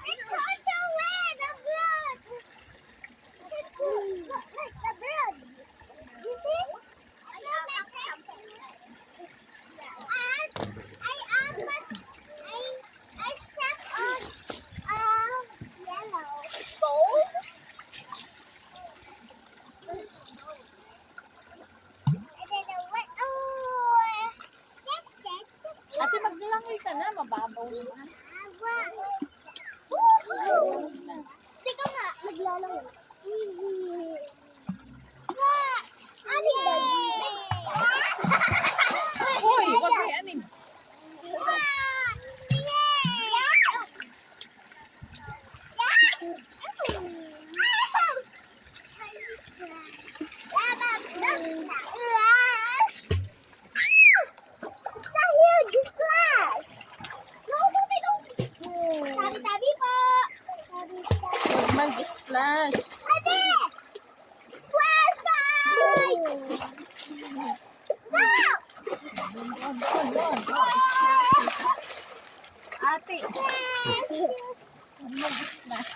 It's also red, the blood. Look, the blood. You see? And I stepped on yellow. Gold? And then the what? Oh, that's that. Ate, maglangoy ka na. Mababaw naman. Teka nga, naglalaro. Ano yun? Hoy, wag kayo anin. Tabi-tabi po. Huwag mag-splash. Ate! Splash bike! Go! Ate, huwag mag-splash.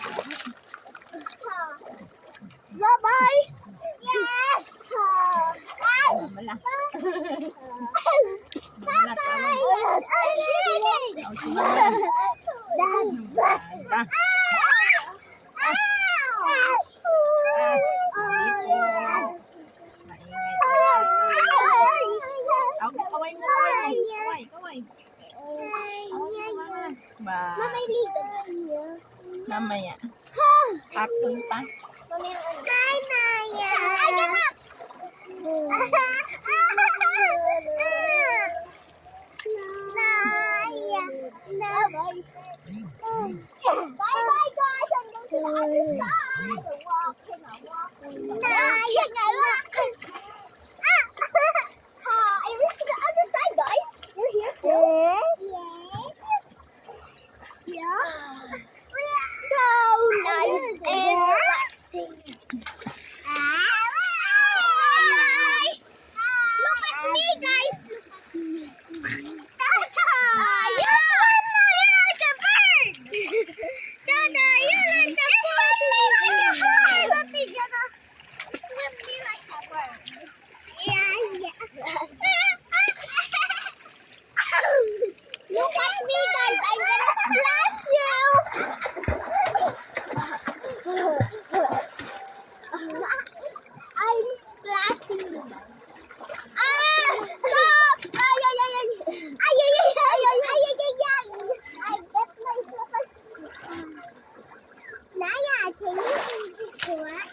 Bye-bye! Yeah! Wala. Bye-bye! I'm shooting! O, sige na. Ow! Kaway mo, kaway mo. Kaway, kaway. Ba, May ligo. mamaya. Tapon pa. Hi, Naya. Naya. Bye-bye, guys. I'm going to the other side. Naya, walking. I reached to the other side, guys. You're here too. Yes. Yeah. So nice and relaxing. Look at me, guys. Tata. You're like a bird. Tata, you're like a bird. Swim me like a bird. Yeah. Look at me, guys. I'm gonna splash you. I'm splashing you. Stop! Ay. I get myself a... Naya, can you see this one?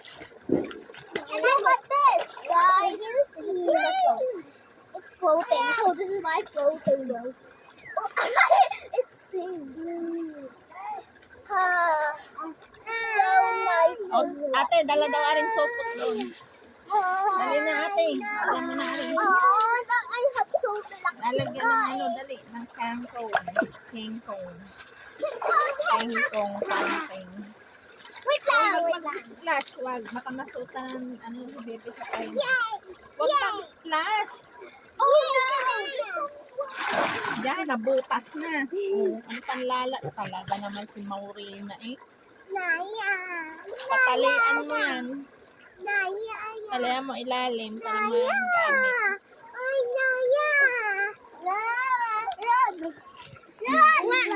And I got this, guys. It's floating, so this is my floating boat. It's sinking. So nice. O, ate, dala daw rin sopot doon. Dali na, ate. Dali mo na rin. I have so lucky. Lalagyan ng ano, dali. Ng kangkong. Kangkong. Kangkong. Kangkong. Wait lang. Huwag mag-splash. Huwag. Baka masutan ng ano, si baby sa tayo. Yay! Huwag mag-splash. Diyan, nabutas na. Ano panlala? Talaga naman si Maureen eh. Naya. Patalian mo yan. Naya. Talian mo ilalim para magamit. Ay, Naya. Run. Run.